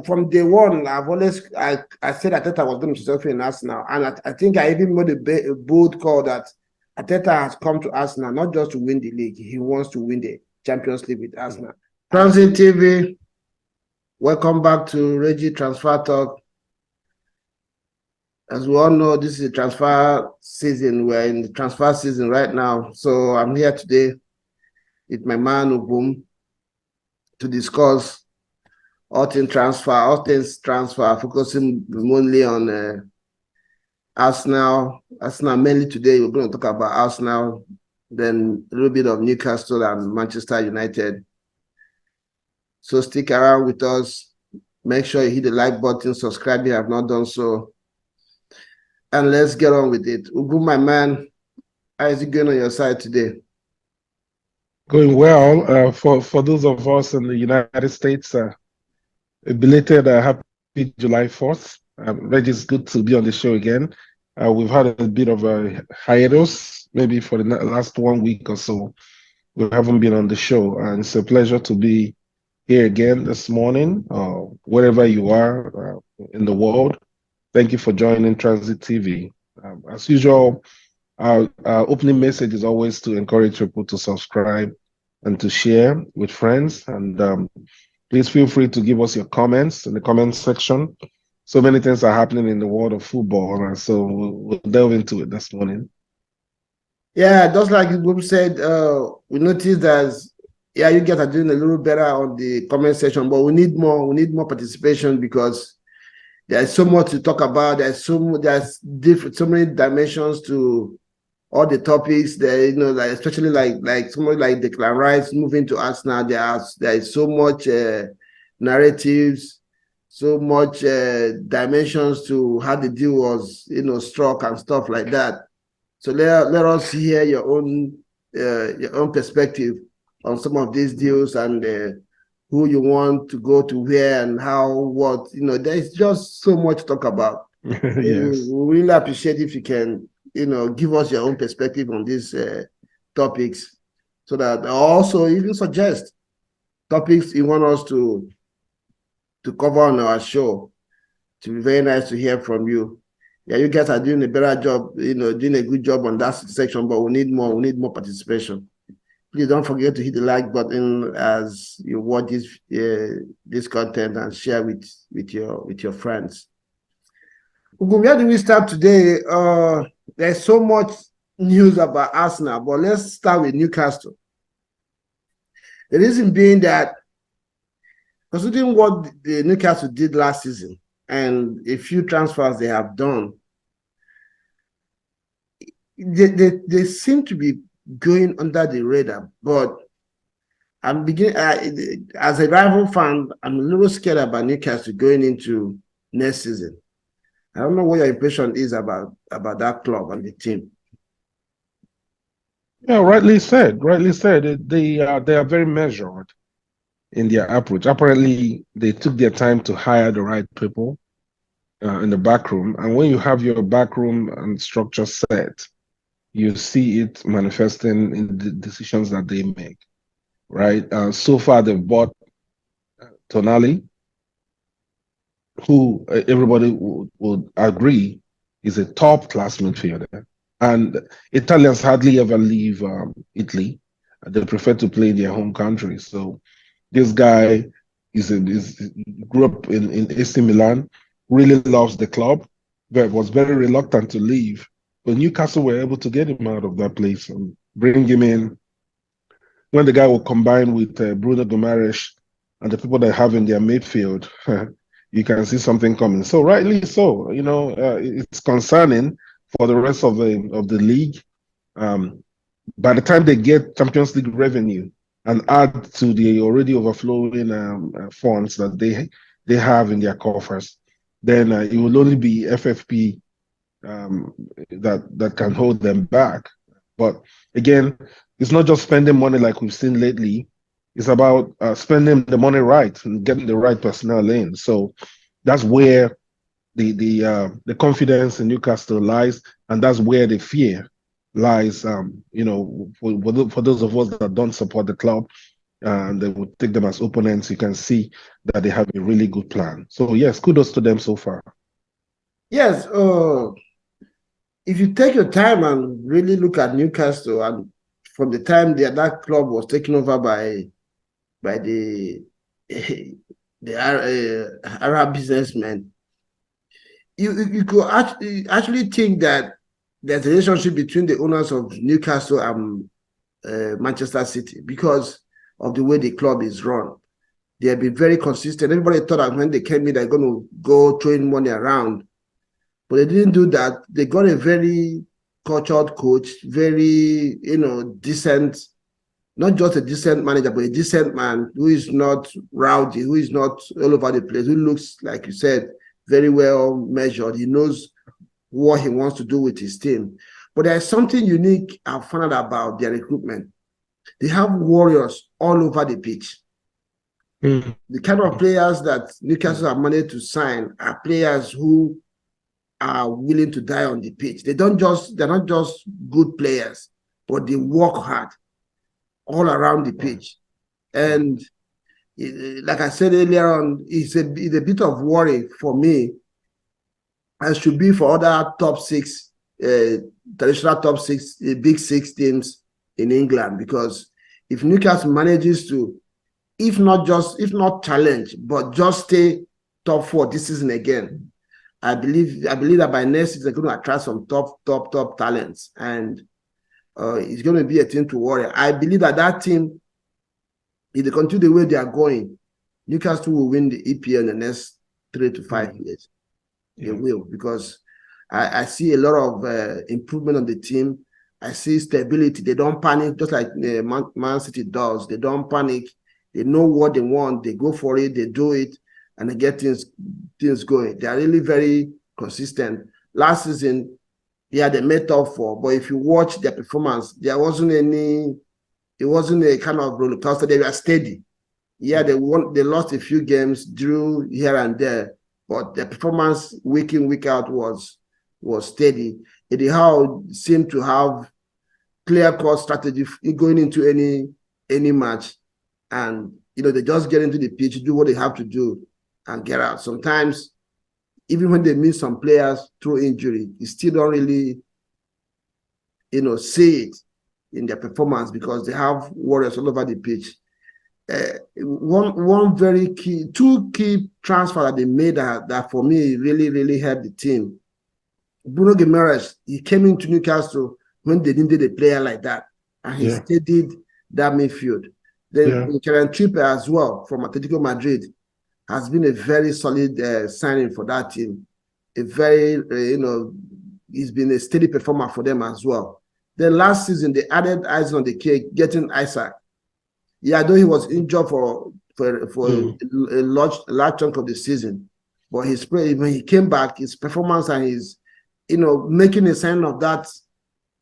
from day one, I said Arteta was going to self in Arsenal, and I think I even made a bold call that Arteta has come to Arsenal not just to win the league; he wants to win the Champions League with Arsenal. Transit TV, welcome back to Reggie Transfer Talk. As we all know, this is transfer season. We're in the transfer season right now, so I'm here today with my man Ubum to discuss all things transfer, focusing mainly on Arsenal. Arsenal mainly today. We're going to talk about Arsenal, then a little bit of Newcastle and Manchester United. So stick around with us. Make sure you hit the like button, subscribe if you have not done so, and let's get on with it. Ugu, my man, how is it going on your side today? Going well. For those of us in the United States, a belated happy July 4th. Reggie, it's good to be on the show again. We've had a bit of a hiatus, maybe for the last 1 week or so. We haven't been on the show, and it's a pleasure to be here again this morning, wherever you are in the world. Thank you for joining Transit TV. As usual, our opening message is always to encourage people to subscribe and to share with friends. And please feel free to give us your comments in the comment section. So many things are happening in the world of football, and so we'll delve into it this morning. Yeah, just like Bob said, we noticed that you guys are doing a little better on the comment section, but we need more. We need more participation because there's so much to talk about. There's so many dimensions to all the topics. There, like especially like somebody like Declan Rice moving to Arsenal. There is so much narratives, so much dimensions to how the deal was, struck and stuff like that. So let us hear your own perspective on some of these deals and who you want to go to where and how, what, there's just so much to talk about. Yes. We really appreciate if you can, give us your own perspective on these topics so that also even suggest topics you want us to cover on our show. To be very nice to hear from you. Yeah, you guys are doing a better job, doing a good job on that section, but we need more. We need more participation. Please don't forget to hit the like button as you watch this content and share with your friends. Where do we start today? There's so much news about Arsenal, but let's start with Newcastle. The reason being that, considering what the Newcastle did last season and a few transfers they have done, they seem to be going under the radar. But I'm beginning as a rival fan, I'm a little scared about Newcastle going into next season. I don't know what your impression is about that club and the team. Yeah, rightly said. Rightly said. They are very measured in their approach. Apparently, they took their time to hire the right people in the back room, and when you have your back room and structure set, you see it manifesting in the decisions that they make. Right. So far, they've bought Tonali, who everybody would agree is a top class midfielder. And Italians hardly ever leave Italy. They prefer to play in their home country. So this guy grew up in AC Milan, really loves the club, but was very reluctant to leave. But Newcastle were able to get him out of that place and bring him in. When the guy will combine with Bruno Guimaraes and the people they have in their midfield, you can see something coming. So rightly so, it's concerning for the rest of the league. By the time they get Champions League revenue and add to the already overflowing funds that they have in their coffers, then it will only be FFP that can hold them back. But again, it's not just spending money like we've seen lately. It's about spending the money right and getting the right personnel in. So that's where the confidence in Newcastle lies, and that's where the fear lies. For those of us that don't support the club, and they would take them as opponents. You can see that they have a really good plan. So yes, kudos to them so far. Yes, if you take your time and really look at Newcastle, and from the time that club was taken over by the Arab businessmen, you could actually think that there's a relationship between the owners of Newcastle and Manchester City because of the way the club is run. They have been very consistent. Everybody thought that when they came in, they're going to go throwing money around, but they didn't do that. They got a very cultured coach, very decent, not just a decent manager, but a decent man who is not rowdy, who is not all over the place, who looks, like you said, very well measured. He knows what he wants to do with his team. But there's something unique I've found out about their recruitment. They have warriors all over the pitch. Mm. The kind of players that Newcastle have managed to sign are players who are willing to die on the pitch. They're not just good players, but they work hard all around the pitch. And like I said earlier on, it's a bit of worry for me, and should be for other top six, traditional top six, big six teams in England, because if Newcastle manages to, if not challenge, but just stay top four this season again, I believe that by next season they're going to attract some top talents, and it's going to be a team to worry. I believe that team, if they continue the way they are going, Newcastle will win the EPL in the next 3 to 5 years. They will, because I see a lot of improvement on the team. I see stability. They don't panic, just like Man City does. They don't panic. They know what they want. They go for it. They do it, and they get things going. They are really very consistent. Last season, yeah, they made top four, but if you watch their performance, there wasn't any. It wasn't a kind of roller coaster. They were steady. Yeah, they lost a few games, drew here and there, but their performance week in, week out was steady. Eddie Howe seemed to have clear-cut strategy going into any match, and they just get into the pitch, do what they have to do, and get out. Sometimes, even when they miss some players through injury, you still don't really, see it in their performance because they have warriors all over the pitch. Two key transfer that they made that for me really helped the team. Bruno Guimaraes, he came into Newcastle when they needed a player like that, and he steadied that midfield. Then Kieran Trippier as well from Atletico Madrid has been a very solid signing for that team. A very, he's been a steady performer for them as well. Then last season, they added icing on the cake, getting Isaac. Yeah, though he was injured for a large chunk of the season, but when he came back, his performance and his, making a sign of that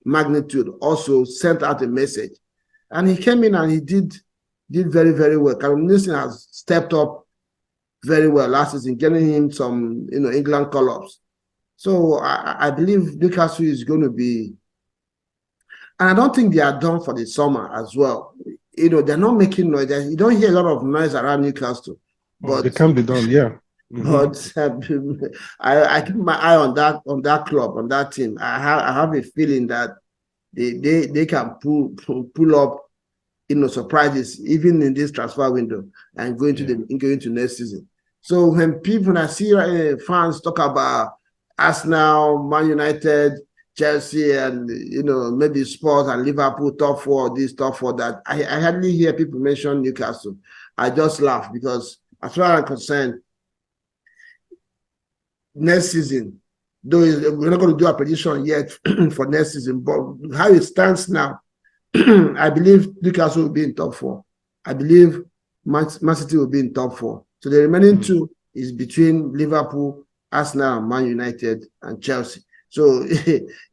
magnitude also sent out a message. And he came in and he did very, very well. Callum Wilson has stepped up very well last season, getting him some, England call-ups. So I believe Newcastle is going to be, and I don't think they are done for the summer as well. They're not making noise. You don't hear a lot of noise around Newcastle, but it can be done, yeah. But I keep my eye on that club, on that team. I have a feeling that they can pull up, surprises even in this transfer window and going to next season. So when I see fans talk about Arsenal, Man United, Chelsea, and maybe Spurs and Liverpool top four, this top four that, I hardly hear people mention Newcastle. I just laugh because as far as I'm concerned, next season, though we're not going to do a prediction yet for next season, but how it stands now, I believe Newcastle will be in top four. I believe Man City will be in top four. So the remaining two is between Liverpool, Arsenal, Man United, and Chelsea. So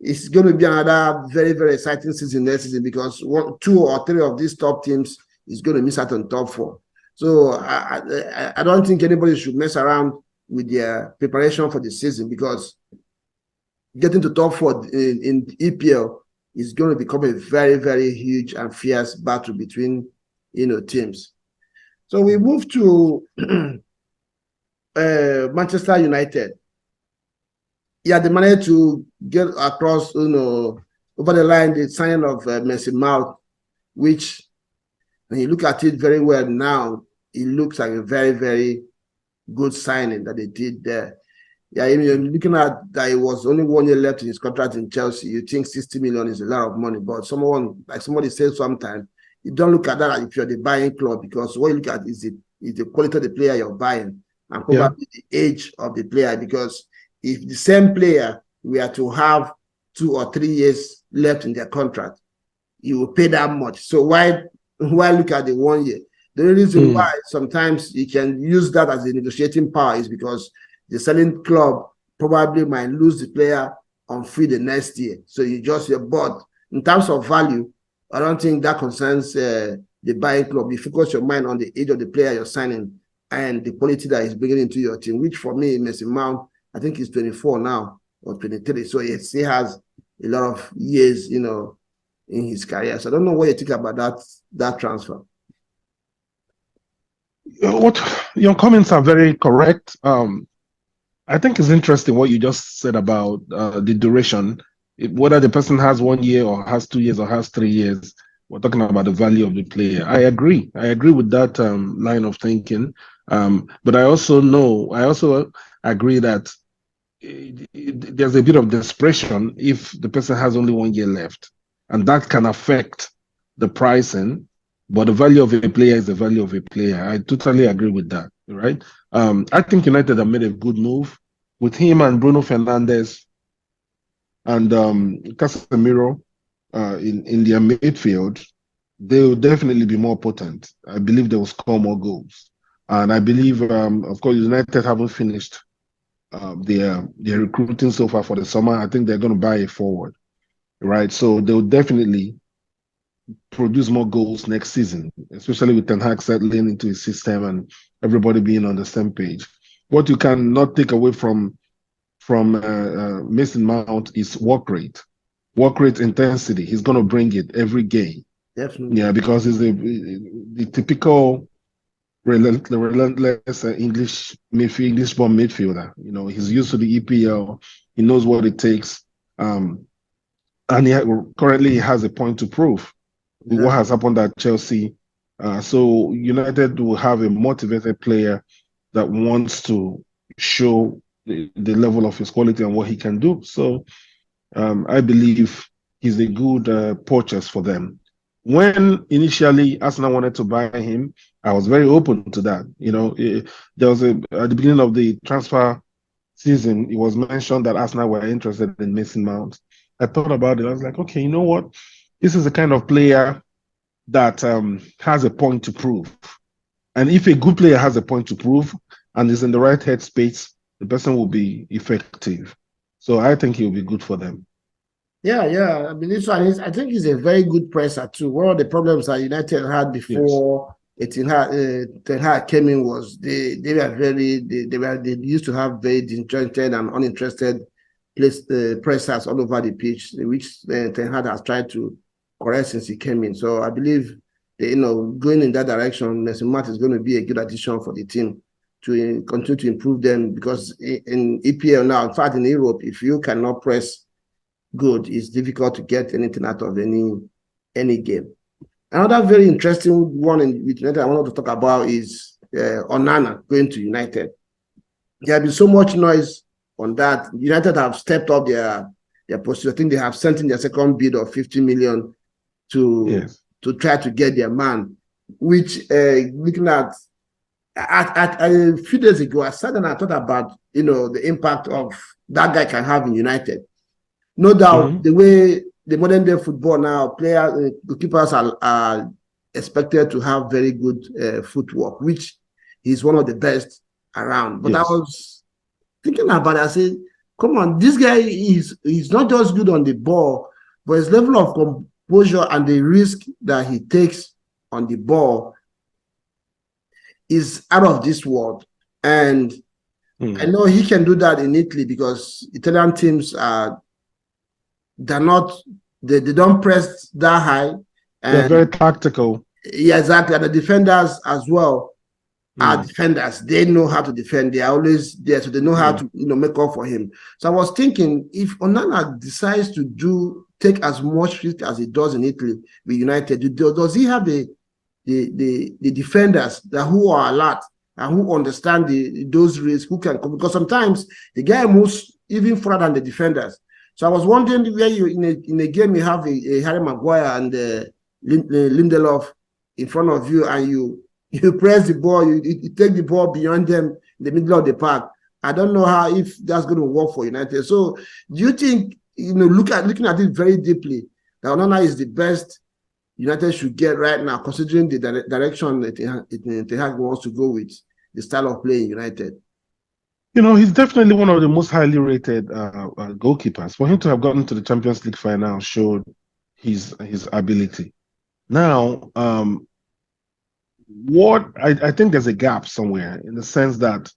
it's going to be another very, very exciting season next season because two or three of these top teams is going to miss out on top four. So I don't think anybody should mess around with their preparation for the season, because getting to top four in EPL is going to become a very, very huge and fierce battle between teams. So we move to Manchester United. Yeah, they managed to get across, over the line the signing of Mason Mount, which when you look at it very well now, it looks like a very, very good signing that they did there. Yeah, you're looking at that it was only 1 year left in his contract in Chelsea. You think 60 million is a lot of money, but somebody says sometimes, you don't look at that if you're the buying club, because what you look at is the quality of the player you're buying and probably the age of the player. Because if the same player were to have 2 or 3 years left in their contract, you will pay that much. So why look at the 1 year? The reason why sometimes you can use that as a negotiating power is because the selling club probably might lose the player on free the next year. So you're bought. In terms of value, I don't think that concerns the buying club. You focus your mind on the age of the player you're signing and the quality that he's bringing into your team, which for me, Mason Mount, I think he's 24 now or 23. So he has a lot of years, in his career. So I don't know what you think about that transfer. What your comments are very correct. I think it's interesting what you just said about the duration. Whether the person has 1 year or has 2 years or has 3 years, we're talking about the value of the player. I agree with that line of thinking. But I also agree that there's a bit of desperation if the person has only 1 year left, and that can affect the pricing. But the value of a player is the value of a player. I totally agree with that, right? I think United have made a good move with him and Bruno Fernandes and Casemiro in their midfield. They will definitely be more potent. I believe they will score more goals. And I believe, of course, United haven't finished their recruiting so far for the summer. I think they're going to buy a forward, right? So they'll definitely produce more goals next season, especially with Ten Hag settling into his system and everybody being on the same page. What you cannot take away from Mason Mount is work rate intensity. He's going to bring it every game. Definitely. Yeah, because he's the typical relentless English-born midfielder. He's used to the EPL. He knows what it takes. And currently he has a point to prove with what has happened at Chelsea. So United will have a motivated player that wants to show the level of his quality and what he can do. So I believe he's a good purchase for them. When initially Arsenal wanted to buy him, I was very open to that. There was at the beginning of the transfer season, it was mentioned that Arsenal were interested in Mason Mount. I thought about it. I was like, okay, you know what? This is the kind of player that has a point to prove. And if a good player has a point to prove and is in the right headspace, the person will be effective. So I think he'll be good for them. Yeah. I mean, this one I think he's a very good presser too. One of the problems that United had before Ten Hag came in was they used to have very disjointed and uninterested pressers all over the pitch, which Ten Hag has tried to correct since he came in. So I believe going in that direction, Mason Mount is going to be a good addition for the team to continue to improve them, because in EPL now, in fact in Europe, if you cannot press good, it's difficult to get anything out of any game. Another very interesting one with United I wanted to talk about is Onana going to United. There has been so much noise on that. United have stepped up their pursuit. I think they have sent in their second bid of 50 million to try to get their man, which looking at a few days ago, I sat and I thought about the impact of that guy can have in United. No doubt, the way the modern day football now, goalkeepers are expected to have very good footwork, which is one of the best around. But I was thinking about it, I said, come on, this guy he's not just good on the ball, but his level of composure and the risk that he takes on the ball is out of this world. And I know he can do that in Italy, because Italian teams they don't press that high. And they're very tactical. Yeah, exactly. And the defenders as well are Mm. defenders. They know how to defend. They are always there, so they know how Yeah. to make up for him. So I was thinking, if Onana decides to take as much risk as he does in Italy with United, does he have the defenders that who are alert and who understand those risks, who can, because sometimes the guy moves even further than the defenders. So I was wondering where you in a game you have a Harry Maguire and Lindelof in front of you, and you press the ball, you take the ball beyond them in the middle of the park. I don't know how if that's going to work for United. So do you think, looking at it very deeply, that Onana is the best United should get right now, considering the direction that Ten Hag wants to go with the style of play in United? He's definitely one of the most highly rated goalkeepers. For him to have gotten to the Champions League final showed his ability. Now, what I think there's a gap somewhere in the sense that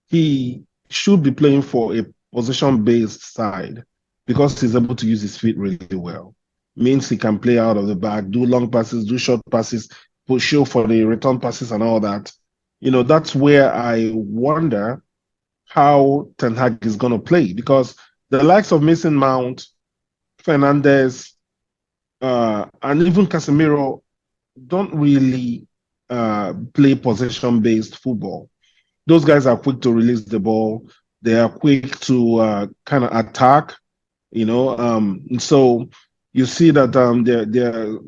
he should be playing for a position-based side because he's able to use his feet really well. Means he can play out of the back, do long passes, do short passes, push show for the return passes and all that. That's where I wonder how Ten Hag is going to play because the likes of Mason Mount, Fernandez, and even Casemiro don't really play possession-based football. Those guys are quick to release the ball. They are quick to kind of attack, and so you see that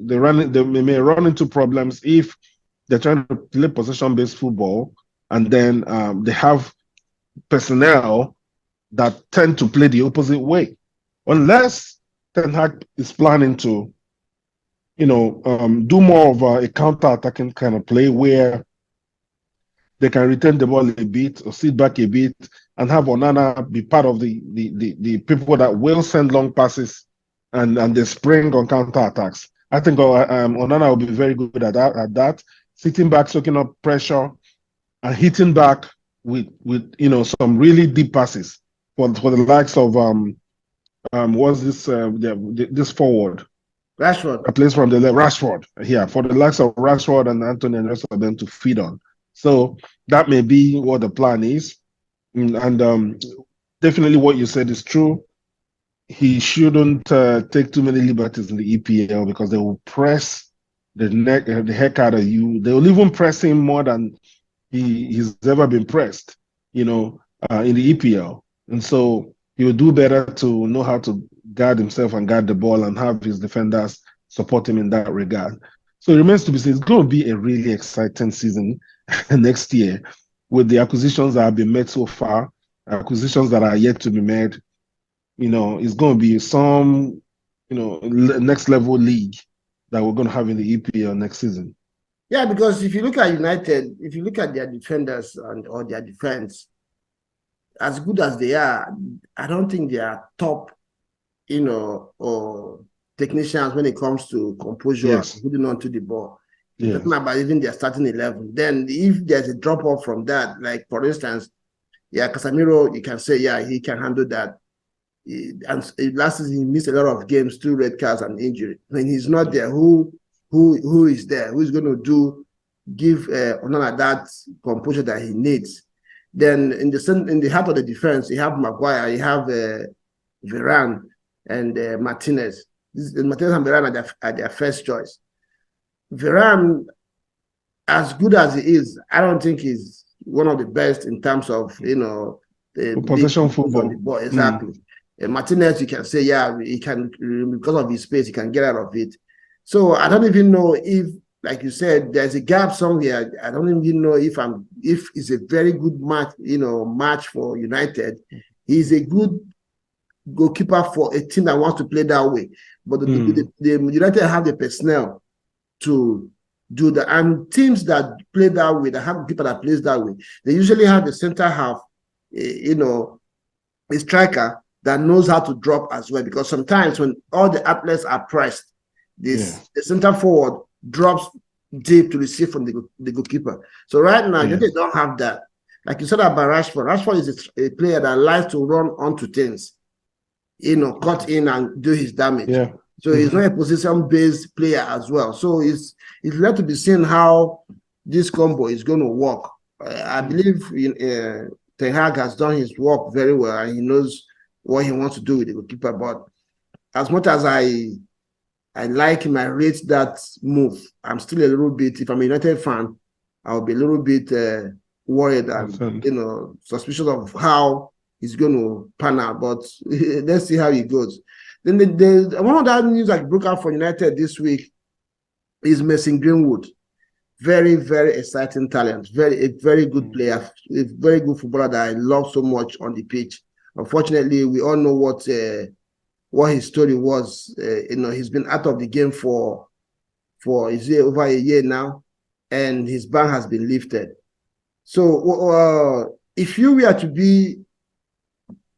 they may run into problems if they're trying to play possession-based football, and then they have personnel that tend to play the opposite way, unless Ten Hag is planning to, do more of a counter-attacking kind of play where they can retain the ball a bit or sit back a bit and have Onana be part of the people that will send long passes and they spring on counter attacks. I think Onana will be very good at that, sitting back, soaking up pressure, and hitting back with some really deep passes for the likes of what's this forward Rashford. that plays from the left, Rashford. Yeah, for the likes of Rashford and Anthony and the rest of them to feed on. So that may be what the plan is. And definitely what you said is true. He shouldn't take too many liberties in the EPL because they will press the heck out of you. They will even press him more than he's ever been pressed, in the EPL. And so he will do better to know how to guard himself and guard the ball and have his defenders support him in that regard. So it remains to be seen. It's going to be a really exciting season next year with the acquisitions that have been made so far, acquisitions that are yet to be made. It's going to be some, next level league that we're going to have in the EPL next season. Yeah, because if you look at United, if you look at their defenders or their defense, as good as they are, I don't think they are top, or technicians when it comes to composure and Yes. holding on to the ball. You're Yes. talking about even their starting 11. Then if there's a drop off from that, like for instance, yeah, Casemiro, you can say, yeah, he can handle that. And last season he missed a lot of games, 2 red cards and injury. When he's not there, who is there? Who's going to give Onana that composure that he needs? Then in the heart of the defense, you have Maguire, you have Varane and Martinez. Martinez and Varane are their first choice. Varane, as good as he is, I don't think he's one of the best in terms of the Possession on the football. ball. Exactly. Martinez, you can say, yeah, he can, because of his space, he can get out of it. So I don't even know if, like you said, there's a gap somewhere. I don't even know if it's a very good match for United. He's a good goalkeeper for a team that wants to play that way. But the United have the personnel to do that. And teams that play that way, that have people that plays that way, they usually have a center half, a striker that knows how to drop as well. Because sometimes when all the athletes are pressed, the center forward drops deep to receive from the goalkeeper. So right now, they don't have that. Like you said about Rashford. Rashford is a player that likes to run onto things, cut in and do his damage. Yeah. So he's not a position-based player as well. So it's left to be seen how this combo is going to work. I believe Ten Hag has done his work very well, and he knows what he wants to do with the goalkeeper. But as much as I like him, I rate that move, I'm still a little bit, if I'm a United fan, I'll be a little bit worried and suspicious of how he's going to pan out. But let's see how he goes. Then one of the news that broke out for United this week is Mason Greenwood. Very, very exciting talent. A very good player, a very good footballer that I love so much on the pitch. Unfortunately, we all know what his story was. He's been out of the game for over a year now, and his ban has been lifted. So, if you were to be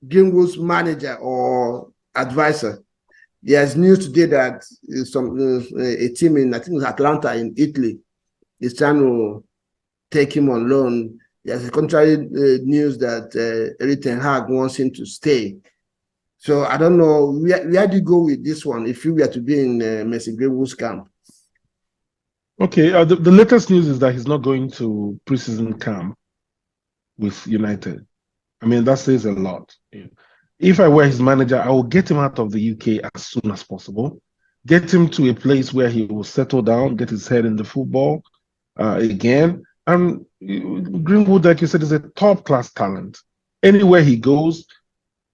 Greenwood's manager or advisor, there's news today that a team in, I think it's Atlanta in Italy, is trying to take him on loan. There's a contrary news that Erik ten Hag wants him to stay. So I don't know, where do you go with this one if you were to be in Mason Greenwood's camp? Okay, the latest news is that he's not going to preseason camp with United. I mean, that says a lot. If I were his manager, I will get him out of the UK as soon as possible, get him to a place where he will settle down, get his head in the football again. And Greenwood, like you said, is a top-class talent. Anywhere he goes,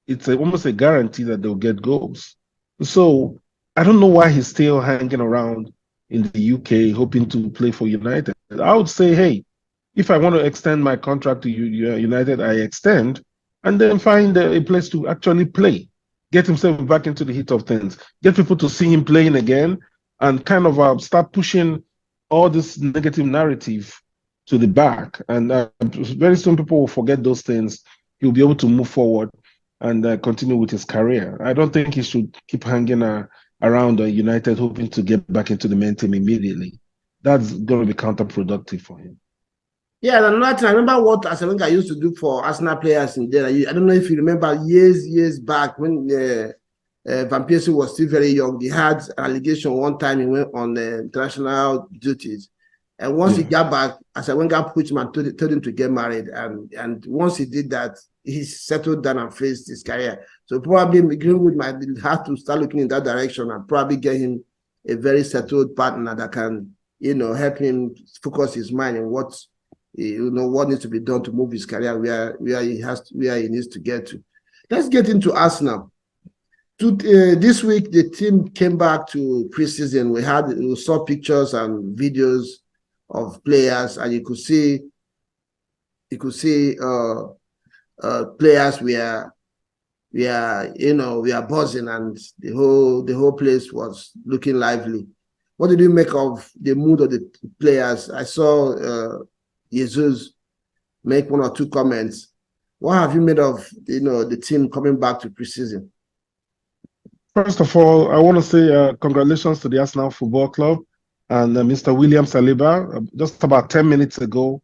it's almost a guarantee that they'll get goals. So I don't know why he's still hanging around in the UK hoping to play for United. I would say, hey, if I want to extend my contract to United, I extend, and then find a place to actually play, get himself back into the heat of things, get people to see him playing again, and kind of start pushing all this negative narrative to the back. And very soon people will forget those things. He'll be able to move forward and continue with his career. I don't think he should keep hanging around United hoping to get back into the main team immediately. That's going to be counterproductive for him. Yeah, and another thing, I remember what Arsene Wenger used to do for Arsenal players in there. I don't know if you remember years back when Van Persie was still very young. He had an allegation one time he went on international duties. And once he got back, Arsene Wenger pushed him and told him to get married. And once he did that, he settled down and faced his career. So probably Greenwood might have to start looking in that direction and probably get him a very settled partner that can, help him focus his mind on what needs to be done to move his career where he needs to get to. Let's get into Arsenal. This week, the team came back to preseason. We saw pictures and videos of players, and you could see players we are buzzing, and the whole place was looking lively. What did you make of the mood of the players? I saw Jesus make one or two comments. What have you made of the team coming back to preseason? First of all, I want to say congratulations to the Arsenal Football Club and Mr. William Saliba. Just about 10 minutes ago,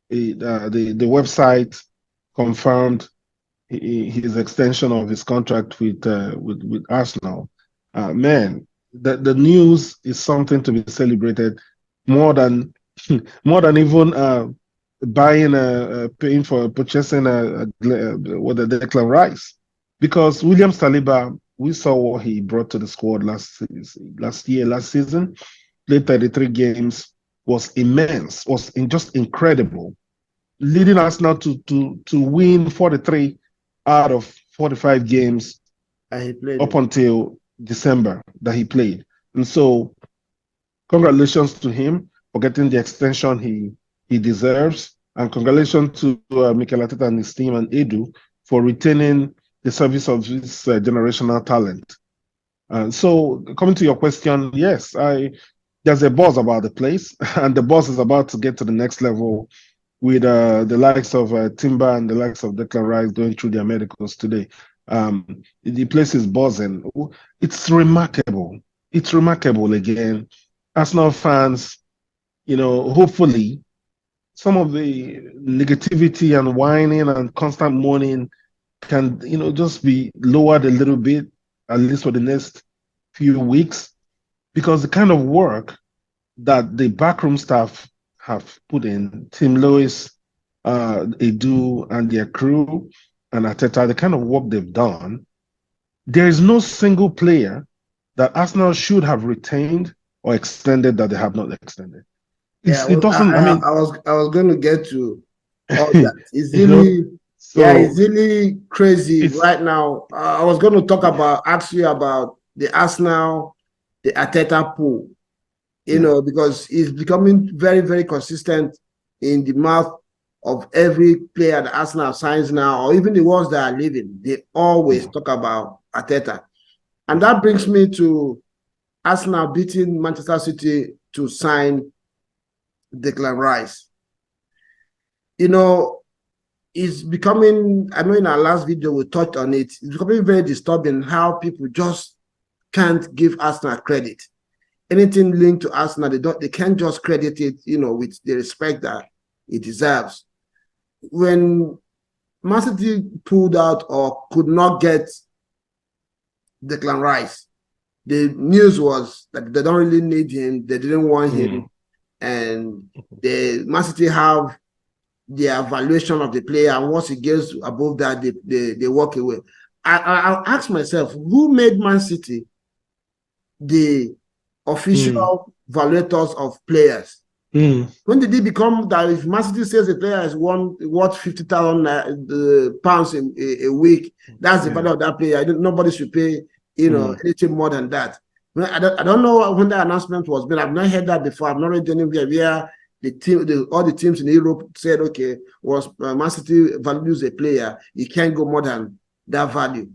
the website confirmed his extension of his contract with Arsenal. Man, the news is something to be celebrated more than even paying for purchasing the Declan Rice, because William Saliba, we saw what he brought to the squad last season. Played 33 games, was immense, was just incredible, leading Arsenal to win 43 out of 45 games up until December that he played. And so congratulations to him for getting the extension he deserves, and congratulations to Mikel Arteta and his team and Edu for retaining the service of this generational talent. So coming to your question, yes, there's a buzz about the place, and the buzz is about to get to the next level with the likes of Timber and the likes of Declan Rice going through their medicals today. The place is buzzing. It's remarkable. It's remarkable again. Arsenal fans, hopefully some of the negativity and whining and constant mourning can, just be lowered a little bit, at least for the next few weeks because the kind of work that the backroom staff have put in, Tim Lewis, Edu, and their crew, and Arteta, the kind of work they've done, there is no single player that Arsenal should have retained or extended that they have not extended. Yeah, It well, doesn't, I mean, I was going to get to all you that. It's know, really, yeah, it's so really crazy it's, right now. I was going to talk about actually about the Arsenal, the Arteta pool, yeah, because it's becoming very, very consistent in the mouth of every player that Arsenal signs now, or even the ones that are leaving. They always yeah, talk about Arteta. And yeah. that brings me to Arsenal beating Manchester City to sign Declan Rice. You know, it's becoming, I know in our last video we touched on it, it's becoming very disturbing how people just can't give Arsenal credit. Anything linked to Arsenal, they can't just credit it, with the respect that it deserves. When Man City pulled out or could not get Declan Rice, the news was that they don't really need him, they didn't want him, Mm, and the Man City have their valuation of the player, and once it gets above that, they walk away. I'll ask myself, who made Man City the mm, official valuators of players? mm, When did it become that if Man City says a player is worth 50,000 pounds a week, that's the yeah, value of that player? Nobody should pay mm, anything more than that. I don't know when the announcement was made. I've not heard that before. I've not read anywhere where all the teams in Europe said, okay, was Man City values a player, you can't go more than that value.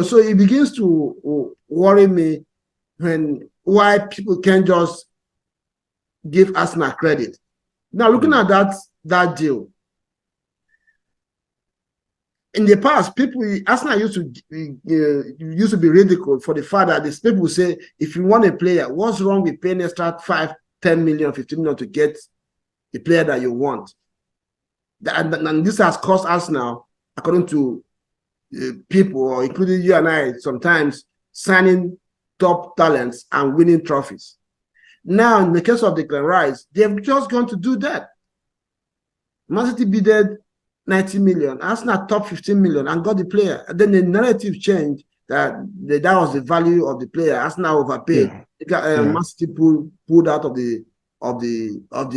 So it begins to worry me when why people can't just give Arsenal credit. Now, looking mm, at that deal, in the past, people Arsenal used to be ridiculed for the fact that these people say, if you want a player, what's wrong with paying extra 5, 10 million, 15 million to get the player that you want? And this has cost Arsenal, according to people, or including you and I, sometimes signing top talents and winning trophies. Now, in the case of Declan Rice, they've just gone to do that. Man City bidded 90 million, Arsenal top 15 million and got the player. And then the narrative changed that was the value of the player. Arsenal overpaid. yeah, yeah, Man City pulled out of the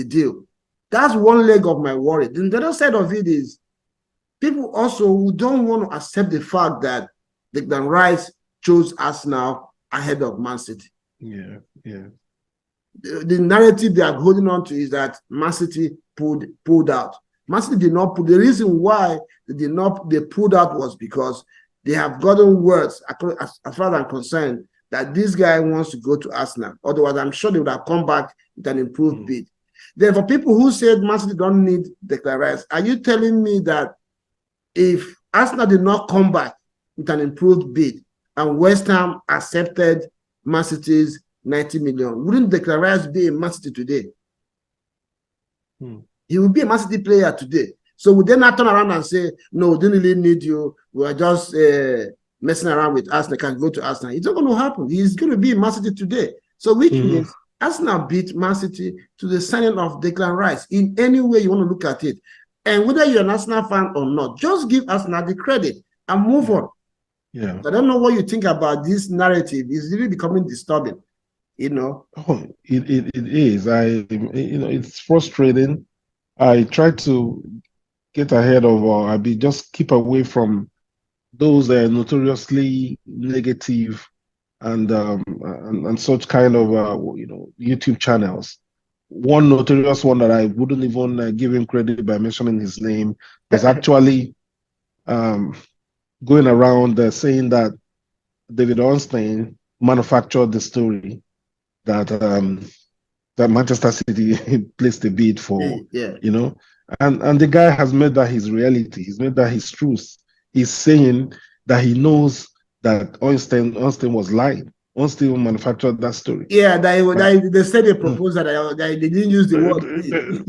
deal. That's one leg of my worry. Then the other side of it is people also who don't want to accept the fact that Declan Rice chose Arsenal ahead of Man City. yeah, yeah. The narrative they are holding on to is that Man City pulled out. Man City did not pull. The reason why they pulled out was because they have gotten words, as far as I'm concerned, that this guy wants to go to Arsenal. Otherwise, I'm sure they would have come back with an improved Mm. bid. Then for people who said Man City don't need Declan Rice, are you telling me that if Arsenal did not come back with an improved bid and West Ham accepted Man City's 90 million, wouldn't Declan Rice be a Man City today? Mm. He will be a Man City player today. So would they not turn around and say, no, we didn't really need you. We are just messing around with Arsenal, can go to Arsenal. It's not going to happen. He's going to be in Man City today. So which Mm-hmm. means Arsenal beat Man City to the signing of Declan Rice in any way you want to look at it. And whether you're an Arsenal fan or not, just give Arsenal the credit and move Yeah, on. yeah. I don't know what you think about this narrative. It's really becoming disturbing, Oh, it is. It's frustrating. I try to get ahead of, or I be just keep away from those notoriously negative and such kind of YouTube channels. One notorious one that I wouldn't even give him credit by mentioning his name was actually um, going around saying that David Ornstein manufactured the story that that Manchester City placed a bid for, Yeah. you know, and the guy has made that his reality. He's made that his truth. He's saying that he knows that Ornstein was lying. Ornstein manufactured that story. Yeah, Right. they said they Mm. proposed that they didn't use the word bid.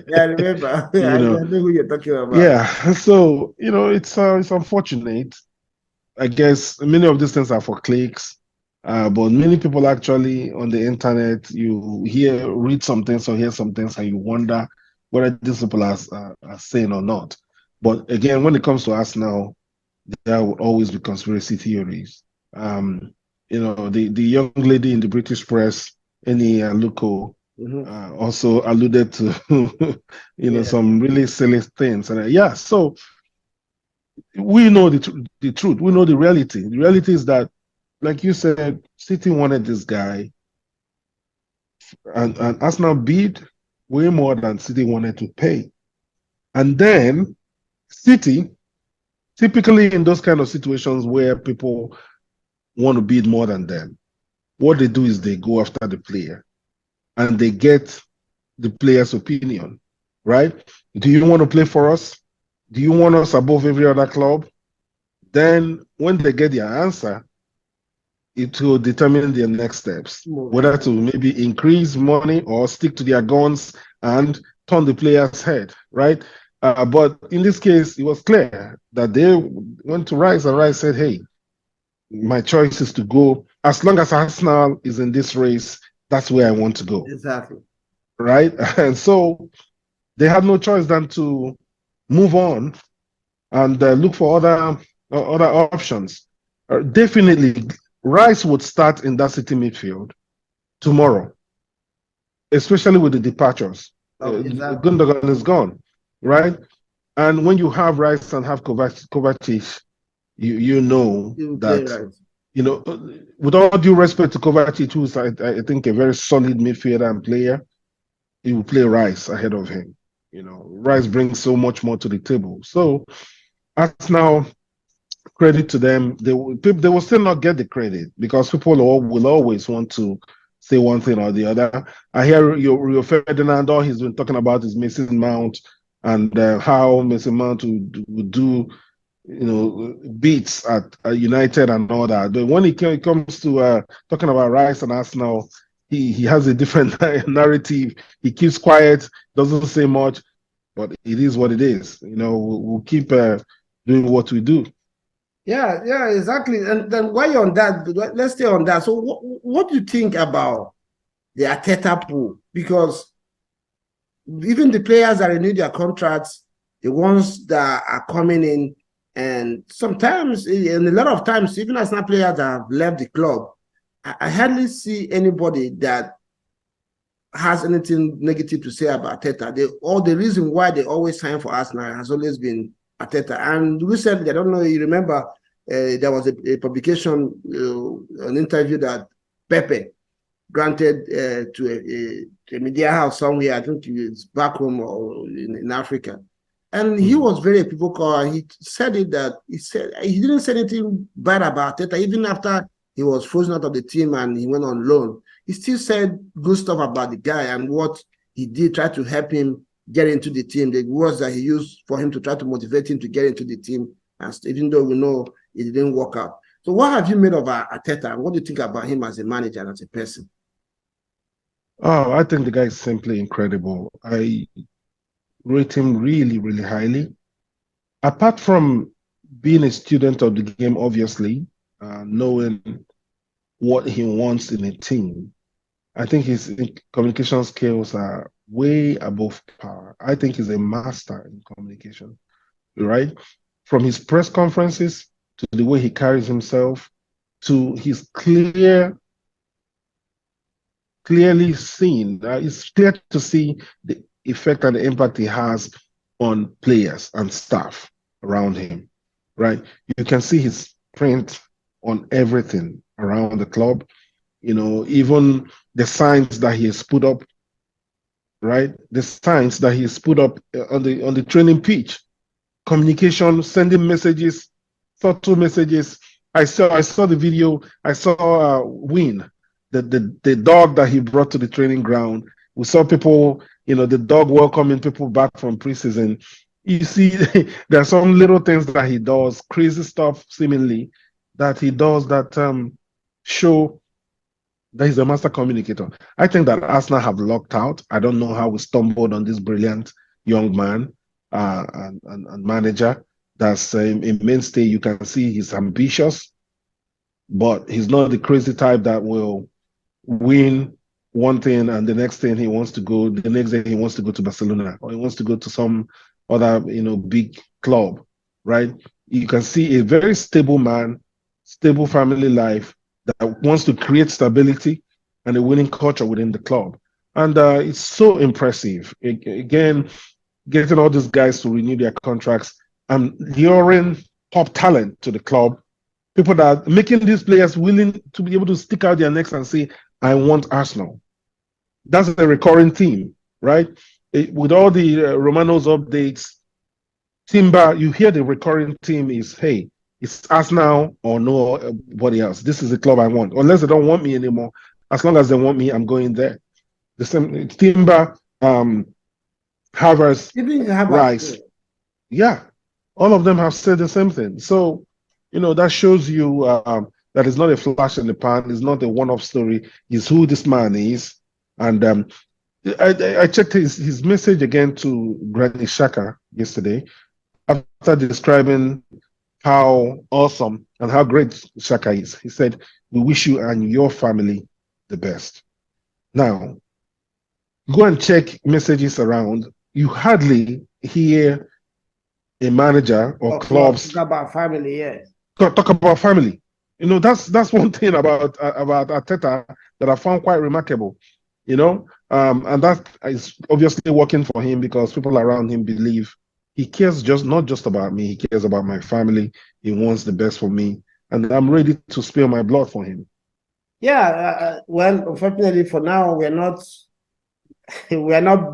Yeah, I remember. You I know, know who you're talking about. yeah. So it's unfortunate, I guess many of these things are for clicks, but many people actually on the internet, you read some things or hear some things, and you wonder whether these people are sane or not. But again, when it comes to Arsenal, there will always be conspiracy theories. The young lady in the British press, Eni Aluko, also alluded to, Yeah, some really silly things. And yeah, so we know the truth. We know the reality. The reality is that, like you said, City wanted this guy, and Arsenal bid way more than City wanted to pay. And then City, typically in those kind of situations where people want to bid more than them, what they do is they go after the player and they get the player's opinion, right? Do you want to play for us? Do you want us above every other club? Then when they get their answer, it will determine their next steps, whether to maybe increase money or stick to their guns and turn the player's head, right? But in this case, it was clear that they went to Rice, and Rice said, hey, my choice is to go. As long as Arsenal is in this race, that's where I want to go, exactly. right? And so they had no choice than to move on and look for other options. Definitely, Rice would start in that City midfield tomorrow, especially with the departures. Oh, exactly. Gundogan is gone, right? And when you have Rice and have Kovacic, you know You will play that, right. with all due respect to Kovacic, who's I think a very solid midfielder and player, he will play Rice ahead of him. Rice brings so much more to the table. So Arsenal, credit to them. They will still not get the credit because people will always want to say one thing or the other. I hear Rio Ferdinand, all he's been talking about is Mason Mount and how Mason Mount would do, beats at United and all that. But when it comes to talking about Rice and Arsenal, he has a different narrative. He keeps quiet, doesn't say much, but it is what it is. We'll keep doing what we do. Yeah, yeah, exactly. And then while you're on that, let's stay on that. So, what do you think about the Arteta pool? Because even the players that renew their contracts, the ones that are coming in, and sometimes, and a lot of times, even as not players that have left the club, I hardly see anybody that has anything negative to say about Arteta. All the reason why they always sign for Arsenal has always been Arteta. And recently, I don't know, you remember, there was a publication, an interview that Pepe granted to a media house somewhere. I think it's back home or in Africa. And he was very equivocal. And he said he didn't say anything bad about it. Even after he was frozen out of the team and he went on loan, he still said good stuff about the guy and what he did, try to help him get into the team. The words that he used for him to try to motivate him to get into the team. And even though we know it didn't work out. So what have you made of Arteta, and what do you think about him as a manager and as a person? Oh, I think the guy is simply incredible. I rate him really, really highly. Apart from being a student of the game, obviously, knowing what he wants in a team, I think his communication skills are way above par. I think he's a master in communication, right? From his press conferences to the way he carries himself to his clearly seen. It's clear to see the effect and the impact he has on players and staff around him, right? You can see his print on everything around the club, even the signs that he has put up, right? The signs that he has put up on the training pitch, communication, sending messages, subtle messages. I saw the video. I saw Win, the dog that he brought to the training ground. We saw people, the dog welcoming people back from preseason. You see, there are some little things that he does, crazy stuff seemingly that he does that show that he's a master communicator. I think that Arsenal have locked out. I don't know how we stumbled on this brilliant young man and manager. that's a mainstay. You can see he's ambitious, but he's not the crazy type that will win one thing and the next thing he wants to go, the next day he wants to go to Barcelona or he wants to go to some other, big club, right? You can see a very stable man, stable family life that wants to create stability and a winning culture within the club. And it's so impressive. Again, getting all these guys to renew their contracts and luring top talent to the club, people that are making these players willing to be able to stick out their necks and say, I want Arsenal. That's a recurring theme, right? With all the Romanos updates, Timber, you hear the recurring theme is, hey, it's Arsenal or nobody else. This is the club I want. Unless they don't want me anymore. As long as they want me, I'm going there. The same Timber, Havertz, Even Havertz, Rice. Yeah, all of them have said the same thing. So, that shows you that it's not a flash in the pan. It's not a one-off story. It's who this man is. And I checked his message again to Granny Shaka yesterday after describing how awesome and how great Shaka is. He said, "We wish you and your family the best." Now, go and check messages around. You hardly hear a manager or clubs talk about family, yes. talk about family. That's one thing about Arteta that I found quite remarkable. And that is obviously working for him because people around him believe he cares just not just about me. He cares about my family. He wants the best for me, and I'm ready to spill my blood for him. Yeah, well, unfortunately for now, we're not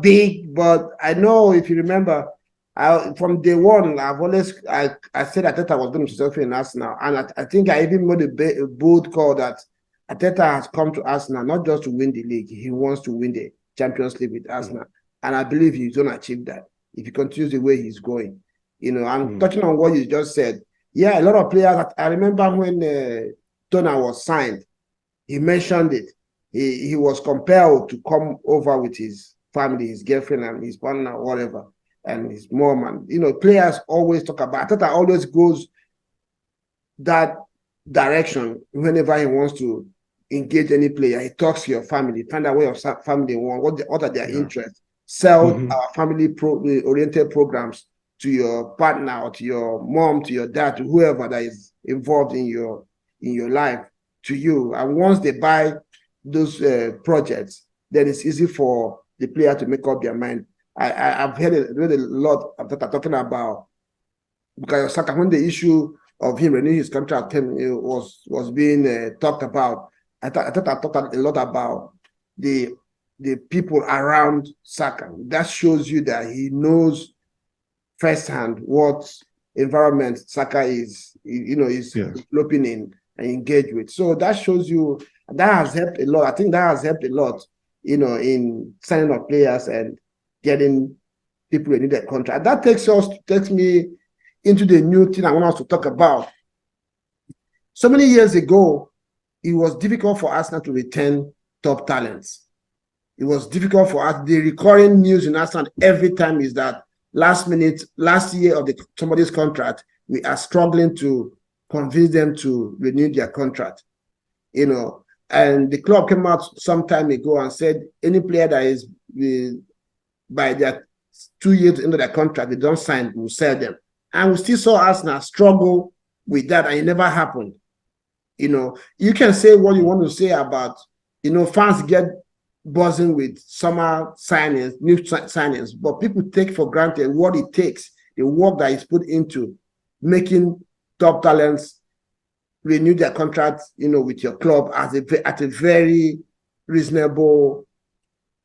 big, but I know if you remember, from day one, I said Arteta was going to self in Arsenal, and I think I even made a bold call that Arteta has come to Arsenal not just to win the league; he wants to win the Champions League with Arsenal, and I believe he's going to achieve that if he continues the way he's going. And touching on what you just said, yeah, a lot of players. I remember when Donna was signed, he mentioned it. He was compelled to come over with his family, his girlfriend and his partner, whatever, and his mom. And players always talk about Tata always goes that direction whenever he wants to engage any player. He talks to your family, find out what your family want, what are their interests, sell our family oriented programs to your partner or to your mom, to your dad, to whoever that is involved in your life, to you. And once they buy those projects, then it's easy for the player to make up their mind. I've read a lot of that talking about because Saka, when the issue of him renewing his contract was being talked about, I thought I talked a lot about the people around Saka. That shows you that he knows firsthand what environment Saka is developing in and engage with. So that shows you that has helped a lot. I think that has helped a lot, in signing up players and getting people renew their contract. That takes me into the new thing I want us to talk about. So many years ago, it was difficult for Arsenal to retain top talents. It was difficult for us. The recurring news in Arsenal every time is that last year of somebody's contract, we are struggling to convince them to renew their contract. And the club came out some time ago and said any player that is by their 2 years into their contract, they don't sign, we'll sell them. And we still saw Arsenal struggle with that, and it never happened. You can say what you want to say about, fans get buzzing with summer signings, new signings, but people take for granted what it takes, the work that is put into making top talents renew their contracts, with your club at a very reasonable,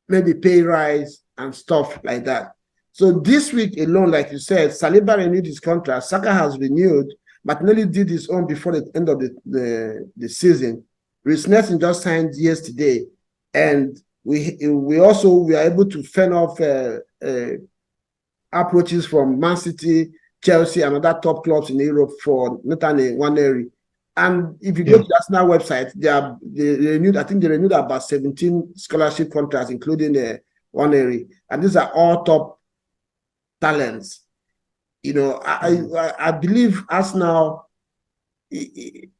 maybe pay rise and stuff like that. So this week alone, like you said, Saliba renewed his contract. Saka has renewed. Martinelli did his own before the end of the season. Reece Nelson just signed yesterday, and we are able to fend off approaches from Man City, Chelsea, and other top clubs in Europe for Nathan Nwaneri. And if you go to the Arsenal website, I think they renewed about 17 scholarship contracts, including Nwaneri, and these are all top talents. I believe Arsenal,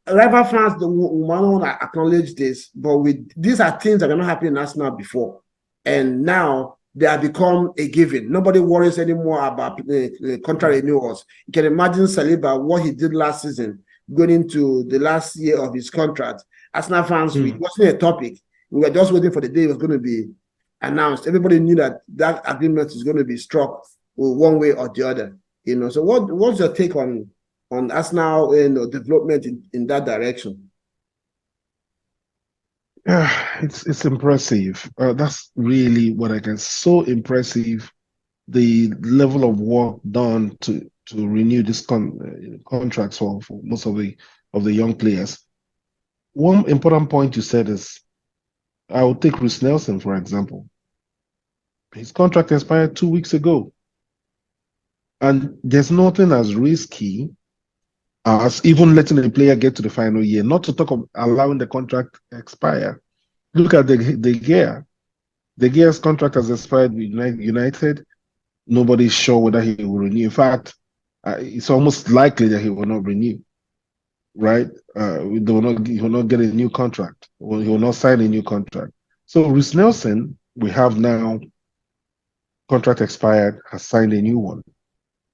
rival fans don't want to acknowledge this, but these are things that are not happening in Arsenal before. And now they have become a given. Nobody worries anymore about the contract renewals. You can imagine Saliba, what he did last season, going into the last year of his contract. Arsenal fans, it wasn't a topic. We were just waiting for the day it was going to be announced. Everybody knew that agreement is going to be struck one way or the other. So what's your take on Arsenal development in that direction? Yeah, it's impressive. That's really what I can. So impressive, the level of work done to renew this contracts for most of the young players. One important point you said is, I will take Chris Nelson for example. His contract expired 2 weeks ago, and there's nothing as risky as even letting a player get to the final year. Not to talk of allowing the contract expire. Look at the Gea. The Gea's contract has expired with United. Nobody's sure whether he will renew. In fact, it's almost likely that he will not renew. Right? He will not get a new contract. Well, he will not sign a new contract. So Reece Nelson, we have now contract expired, has signed a new one.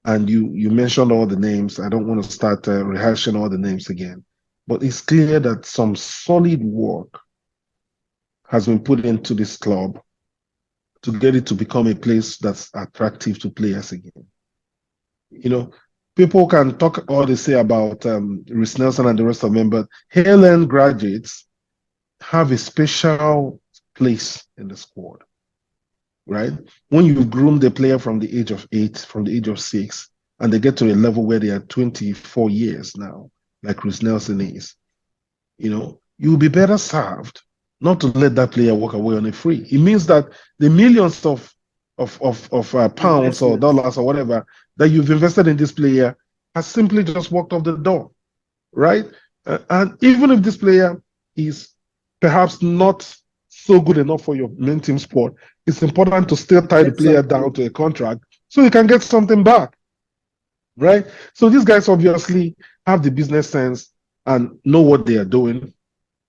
And you mentioned all the names. I don't want to start rehashing all the names again, but it's clear that some solid work has been put into this club to get it to become a place that's attractive to players again. People can talk all they say about Reece Nelson and the rest of them, but Haaland graduates have a special place in the squad, right? When you groom the player from the age of 8, from the age of 6, and they get to a level where they are 24 years now, like Reece Nelson is, you'll be better served not to let that player walk away on a free. It means that the millions of pounds or dollars or whatever that you've invested in this player has simply just walked off the door, right? And even if this player is perhaps not so good enough for your main team squad, it's important to still tie the player down to a contract so you can get something back, right? So these guys obviously have the business sense and know what they are doing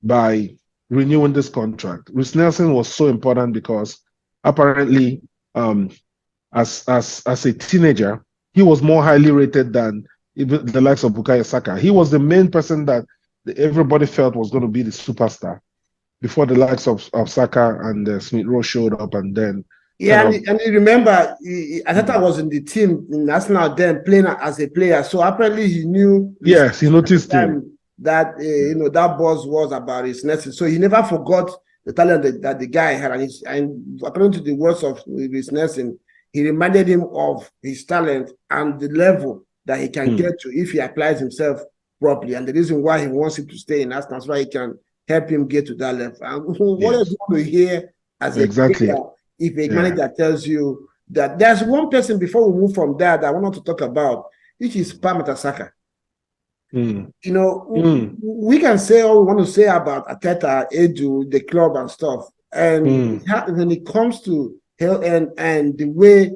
by renewing this contract. Reece Nelson was so important because apparently, as a teenager, he was more highly rated than even the likes of Bukayo Saka. He was the main person that everybody felt was going to be the superstar before the likes of Saka and Smith Rowe showed up, and then and you remember Arteta was in the team in Arsenal then playing as a player, so apparently he knew. Yes, he noticed him. That that buzz was about his Nelson, so he never forgot the talent that the guy had, and according to the words of Reece Nelson, he reminded him of his talent and the level that he can get to if he applies himself properly, and the reason why he wants him to stay in Arsenal is why he can help him get to that level. And what else you want to hear as a player if a manager tells you that? There's one person before we move from that I wanted to talk about, which is Saka. We can say all we want to say about Arteta, Edu, the club and stuff. And when it comes to and the way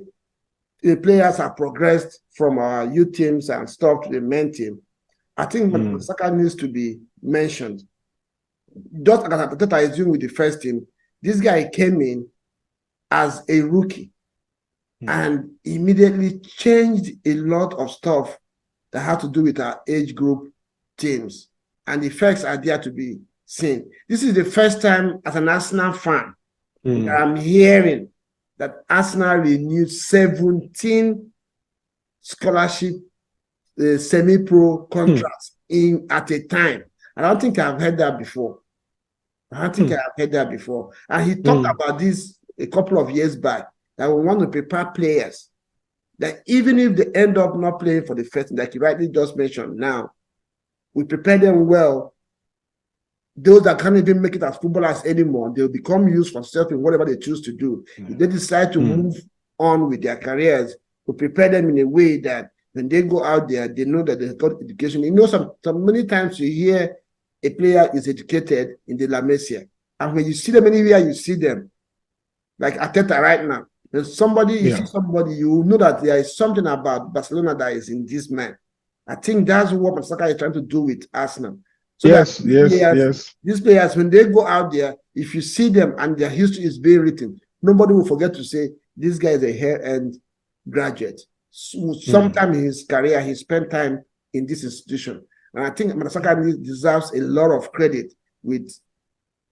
the players have progressed from our youth teams and stuff to the main team, I think Saka needs to be mentioned. Just as Arteta is doing with the first team, this guy came in as a rookie and immediately changed a lot of stuff that had to do with our age group teams, and the effects are there to be seen. This is the first time as an Arsenal fan that I'm hearing that Arsenal renewed 17 scholarship semi-pro contracts at a time. I don't think I've heard that before. And he talked about this a couple of years back, that we want to prepare players that even if they end up not playing for the first, like you rightly just mentioned now, we prepare them well. Those that can't even make it as footballers anymore, they'll become used for self in whatever they choose to do. If they decide to move on with their careers, we prepare them in a way that when they go out there, they know that they've got education. Some many times you hear a player is educated in the La Masia, and when you see them anywhere, you see them like Arteta right now. There's somebody, you see Yeah. somebody, you know that there is something about Barcelona that is in this man. I think that's what Masaka is trying to do with Arsenal. So that Yes, yes, yes. these players, when they go out there, if you see them and their history is being written, nobody will forget to say this guy is a hair-end graduate. So, sometime in his career, he spent time in this institution. And I think Masaka deserves a lot of credit with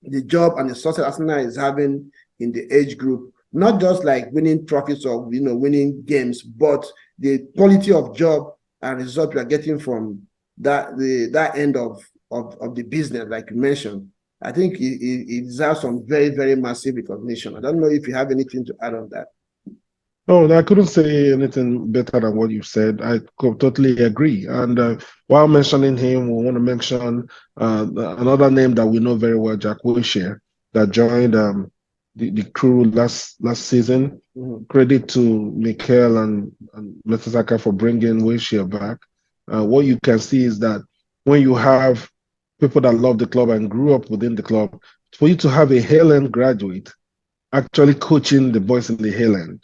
the job and the success Arsenal is having in the age group, not just like winning trophies or winning games, but the quality of job and result we are getting from that end of the business, like you mentioned. I think it deserves some very, very massive recognition. I don't know if you have anything to add on that. Oh, I couldn't say anything better than what you've said. I totally agree. And while mentioning him, we want to mention another name that we know very well, Jack Wilshere, that joined the crew last season. Credit to Mikel and Mertesacker for bringing Wilshere back. What you can see is that when you have people that love the club and grew up within the club, for you to have a Haaland graduate actually coaching the boys in the Haaland,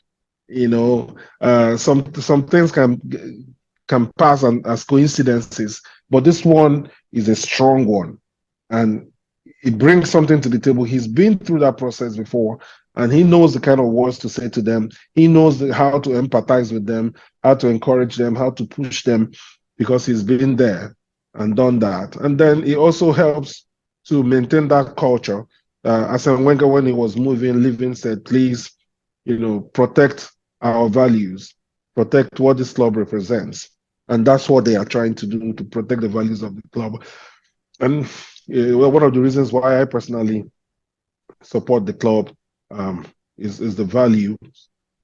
some things can pass as coincidences, but this one is a strong one, and it brings something to the table. He's been through that process before, and he knows the kind of words to say to them. He knows how to empathize with them, how to encourage them, how to push them, because he's been there and done that. And then it also helps to maintain that culture. Arsene Wenger, when he was leaving, said, please, protect our values, protect what this club represents. And that's what they are trying to do, to protect the values of the club. And one of the reasons why I personally support the club is the value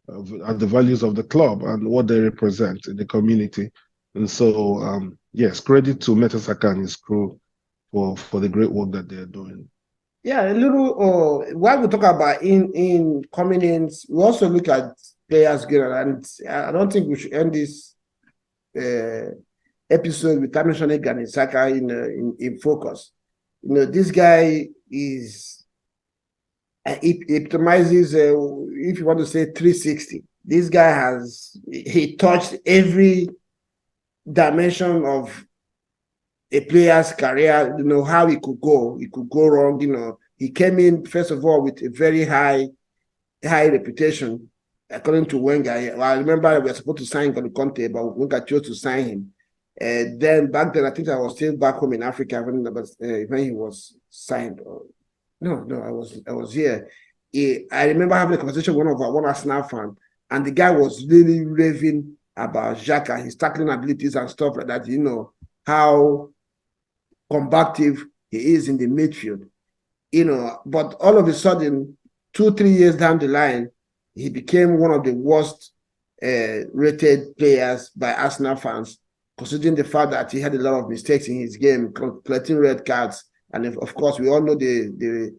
and the values of the club and what they represent in the community. And so, yes, credit to Mertesacker and his crew for the great work that they're doing. Yeah, a little. While we talk about in coming in, we also look at players good, and I don't think we should end this episode with mentioning Granit Xhaka in focus. This guy is it epitomizes, if you want to say 360. This guy he touched every dimension of a player's career, how it could go wrong. He came in, first of all, with a very high reputation, according to Wenger. I remember we were supposed to sign Conte, but Wenger chose to sign him. Then back then, I think I was still back home in Africa when he was signed. No, I was here. I remember having a conversation with one Arsenal fan, and the guy was really raving about Xhaka, his tackling abilities and stuff like that. How combative he is in the midfield. But all of a sudden, 2-3 years down the line, he became one of the worst rated players by Arsenal fans, considering the fact that he had a lot of mistakes in his game, collecting red cards, and of course, we all know the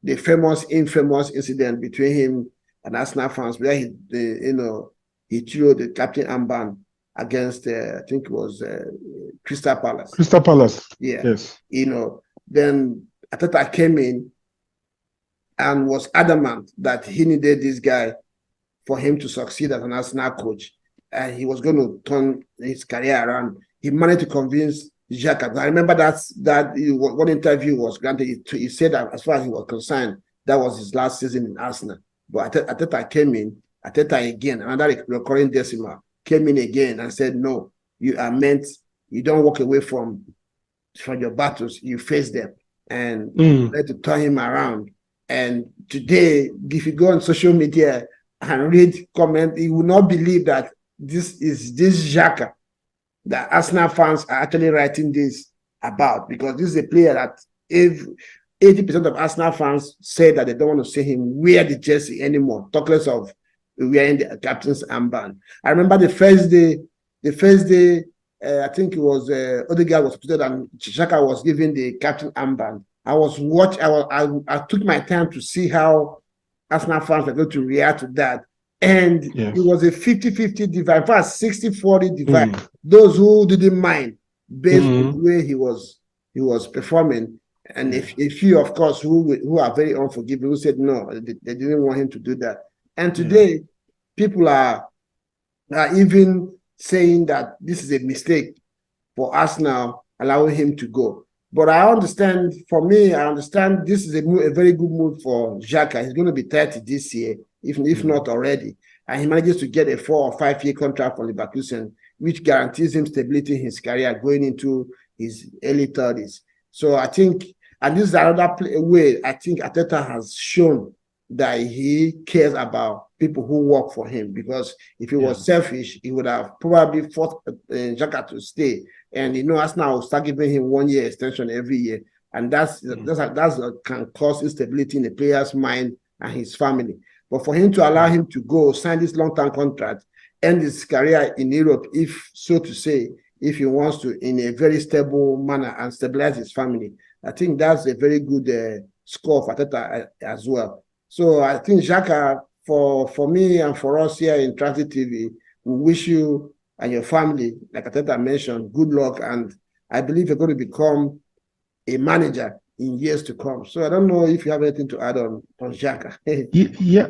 infamous incident between him and Arsenal fans, where he threw the captain armband against I think it was Crystal Palace. Crystal Palace. Yeah. Yes. Then Arteta came in and was adamant that he needed this guy for him to succeed as an Arsenal coach, and he was going to turn his career around. He managed to convince Xhaka. I remember that one interview was granted. He said that as far as he was concerned, that was his last season in Arsenal. But Arteta came in, Arteta again, another recurring decimal, came in again and said, no, you don't walk away from your battles, you face them, and let to turn him around. And today, if you go on social media and read comments, you will not believe that this Xhaka that Arsenal fans are actually writing this about, because this is a player that if 80% of Arsenal fans say that they don't want to see him wear the jersey anymore, talk less of wearing the captain's armband. I remember the first day, I think it was Odegaard was put and Xhaka was given the captain armband. I took my time to see how Arsenal fans were going to react to that. And it was a 50-50 divide, in fact, 60-40 divide. Those who didn't mind, based on the way he was performing, and a few, of course, who are very unforgiving, who said no, they didn't want him to do that. And today, people are even saying that this is a mistake for Arsenal allowing him to go. But I understand, for me, I understand this is a very good move for Xhaka. He's going to be 30 this year, if not already. And he manages to get a 4 or 5 year contract from Leverkusen, which guarantees him stability in his career going into his early 30s. So I think, and this is another way I think Arteta has shown that he cares about people who work for him, because if he was selfish, he would have probably forced Xhaka to stay. And Arsenal will start giving him 1 year extension every year, and that's can cause instability in the player's mind and his family. But for him to allow him to go sign this long-term contract, end his career in Europe, if so to say, if he wants to, in a very stable manner and stabilize his family, I think that's a very good score for Arteta as well. So I think Xhaka, for me and for us here in Transit TV, we wish you and your family, like Arteta mentioned, good luck. And I believe you're going to become a manager in years to come. So I don't know if you have anything to add on Xhaka.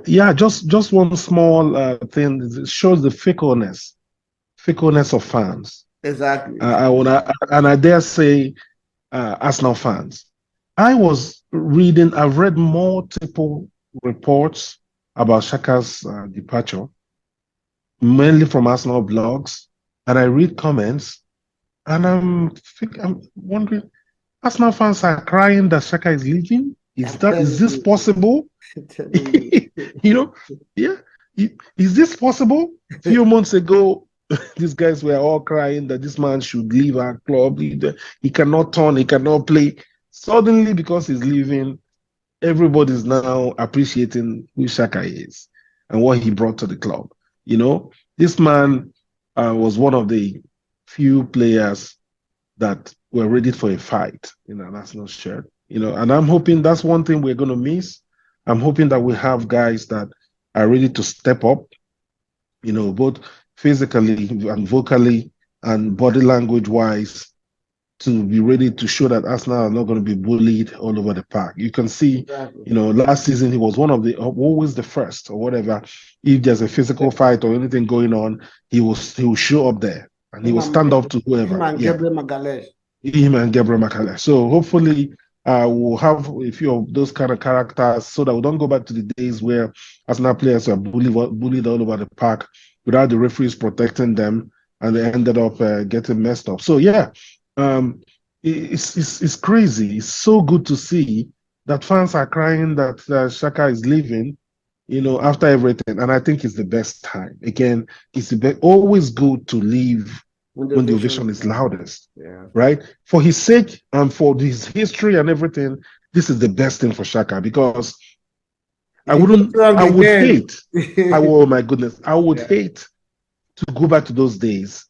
Yeah. Just one small thing. It shows the fickleness of fans. Exactly. I dare say, Arsenal fans. I've read multiple reports about Xhaka's departure, mainly from Arsenal blogs, and I read comments, and I'm wondering, Arsenal fans are crying that Xhaka is leaving. Is this possible? You know, yeah. Is this possible? A few months ago, these guys were all crying that this man should leave our club. He cannot turn, he cannot play. Suddenly, because he's leaving, everybody's now appreciating who Xhaka is and what he brought to the club. This man was one of the few players that were ready for a fight in a national shirt. And I'm hoping that's one thing we're going to miss. I'm hoping that we have guys that are ready to step up, both physically and vocally and body language wise, to be ready to show that Arsenal are not going to be bullied all over the park. You can see, last season he was one of the always the first or whatever. If there's a physical fight or anything going on, he will show up there and he will stand up to whoever. Him and Gabriel Magalhaes. Him and Gabriel Magalhaes. So hopefully we'll have a few of those kind of characters so that we don't go back to the days where Arsenal players are bullied all over the park without the referees protecting them, and they ended up getting messed up. So yeah. It's crazy. It's so good to see that fans are crying that Xhaka is leaving, after everything. And I think it's the best time. Again, it's always good to leave when the ovation is loudest, right? For his sake and for his history and everything, this is the best thing for Xhaka, because oh my goodness, I would hate to go back to those days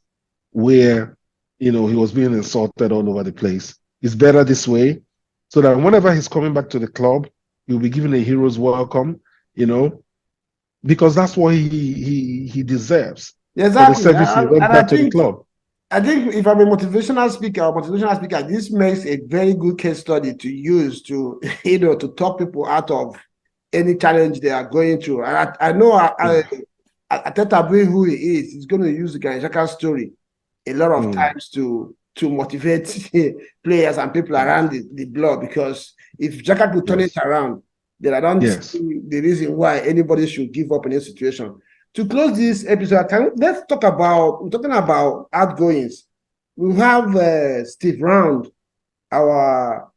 where he was being insulted all over the place. It's better this way, so that whenever he's coming back to the club, he'll be given a hero's welcome, because that's what he deserves. Exactly. For the service he went back to the club. I think if I'm a motivational speaker, this makes a very good case study to use to, to talk people out of any challenge they are going through. And I know Arteta, being who he is, he's going to use the Granit Xhaka story a lot of times to motivate players and people around the block, because if Xhaka could turn it around, then I don't see the reason why anybody should give up in this situation. To close this episode, let's talk about, we're talking about outgoings. We have Steve Round, our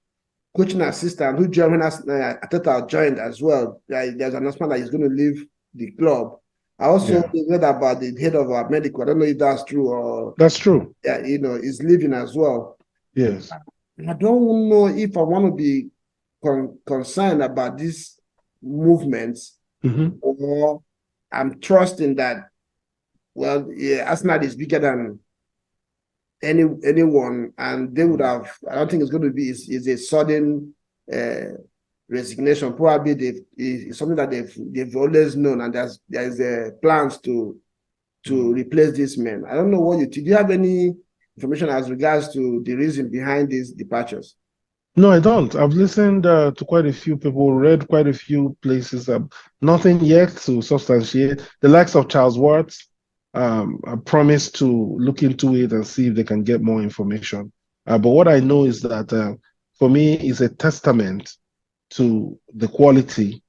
coaching assistant, who joined when Arteta joined as well. There's an announcement that he's going to leave the club. I also read about the head of our medical. I don't know if that's true or that's true. Yeah, is leaving as well. Yes. I don't know if I want to be concerned about these movements, or I'm trusting that, Arsenal is bigger than anyone, and they would have. I don't think it's going to be is a sudden resignation. Probably it's something that they've always known, and there's plans to replace this man. I don't know what do you have any information as regards to the reason behind these departures? No, I don't. I've listened to quite a few people, read quite a few places. Nothing yet to substantiate. The likes of Charles Watts, I promised to look into it and see if they can get more information. But what I know is that for me, it's a testament to the quality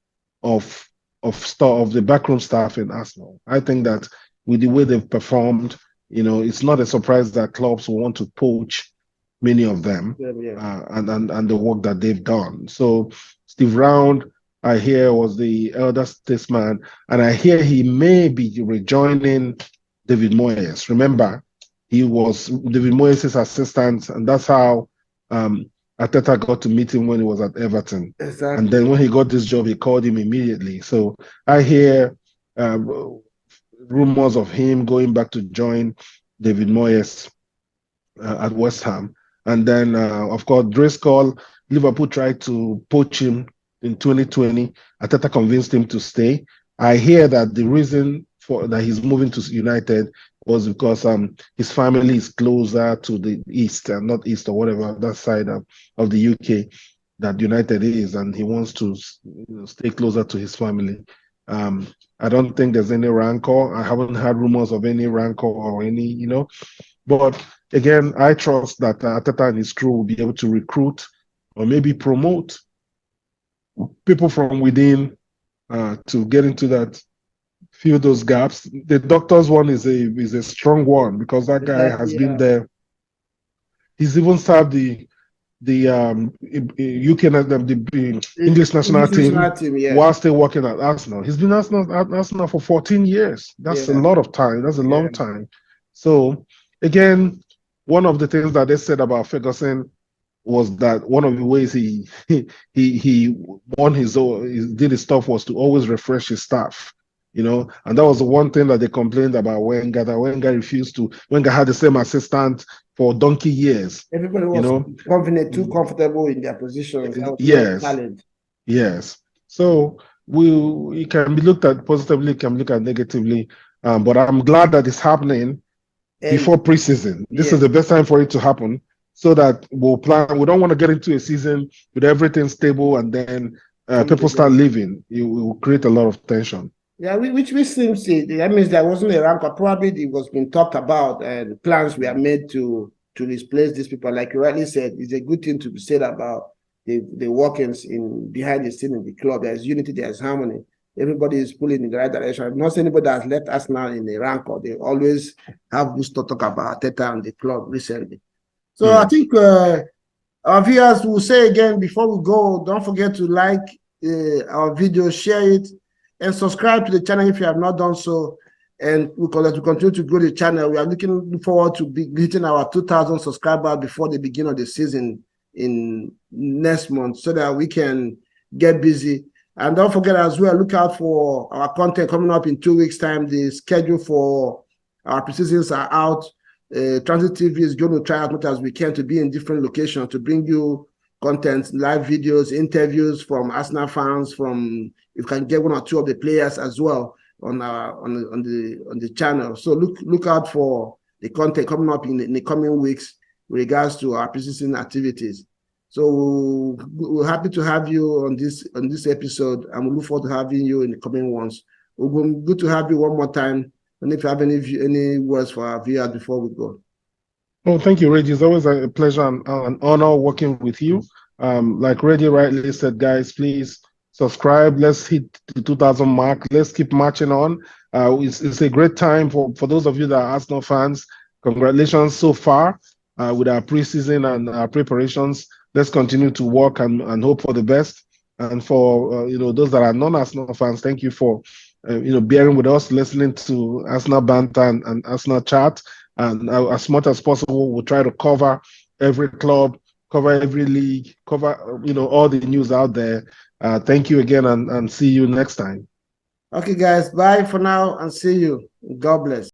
of of the backroom staff in Arsenal. I think that with the way they've performed, it's not a surprise that clubs will want to poach many of them, Yeah, yeah. and the work that they've done. So Steve Round, I hear, was the elder statesman, and I hear he may be rejoining David Moyes. Remember, he was David Moyes' assistant, and that's how um, Arteta got to meet him when he was at Everton. And then Exactly. when he got this job, he called him immediately. So I hear rumors of him going back to join David Moyes at West Ham. And then, of course, Driscoll, Liverpool tried to poach him in 2020. Arteta convinced him to stay. I hear that the reason for that he's moving to United was because his family is closer to the east and not east or whatever that side of the UK that United is, and he wants to stay closer to his family. Um, I don't think there's any rancor. I haven't heard rumors of any rancor or any. But again, I trust that Arteta and his crew will be able to recruit or maybe promote people from within to get into that, fill those gaps. The doctor's one is a strong one because that guy has Exactly. been Yeah. there. He's even served the UK the English national English team national team. Yeah. while still working at Arsenal. He's been at Arsenal for 14 years. That's a Yeah. lot of time. That's a Yeah. long time. So again, one of the things that they said about Ferguson was that one of the ways he won he did his stuff was to always refresh his staff, and that was the one thing that they complained about Wenger, that Wenger refused to. Wenger had the same assistant for donkey years, Everybody you was know. confident, too comfortable in their positions. There was no Yes, challenge. yes. So it can be looked at positively, it can be looked at negatively. But I'm glad that it's happening Early. before preseason. This is Yes. the best time for it to happen so that we'll plan. We don't want to get into a season with everything stable and then Coming people start together. leaving. It will create a lot of tension. Yeah, which seems that means there wasn't a rank, or probably it was being talked about, and plans were made to replace these people. Like you rightly said, it's a good thing to be said about the workings in behind the scene in the club. There's unity, there's harmony. Everybody is pulling in the right direction. Not anybody has left us now in a rank, or they always have good to talk about Arteta and the club recently. So I Yes. think our viewers will say again before we go, don't forget to like our video, share it, and subscribe to the channel if you have not done so. And we continue to grow the channel. We are looking forward to hitting our 2,000 subscribers before the beginning of the season in next month so that we can get busy. And don't forget as well, look out for our content coming up in 2 weeks' time. The schedule for our preseasons are out. Transit TV is going to try as much as we can to be in different locations to bring you content, live videos, interviews from Arsenal fans. From you can get one or two of the players as well on the channel. So look out for the content coming up in the coming weeks with regards to our preseason activities. So we're happy to have you on this episode, and we look forward to having you in the coming ones. Good to have you one more time. And if you have any words for our viewers before we go. Oh, thank you, Reggie. It's always a pleasure and an honor working with you. Like Reggie rightly said, guys, please subscribe. Let's hit the 2,000 mark. Let's keep marching on. It's a great time for those of you that are Arsenal fans. Congratulations so far with our preseason and our preparations. Let's continue to work and hope for the best. And for those that are non-Arsenal fans, thank you for bearing with us, listening to Arsenal banter and Arsenal chat. And as much as possible, we'll try to cover every club, cover every league, cover all the news out there. Thank you again, and see you next time. Okay, guys. Bye for now and see you. God bless.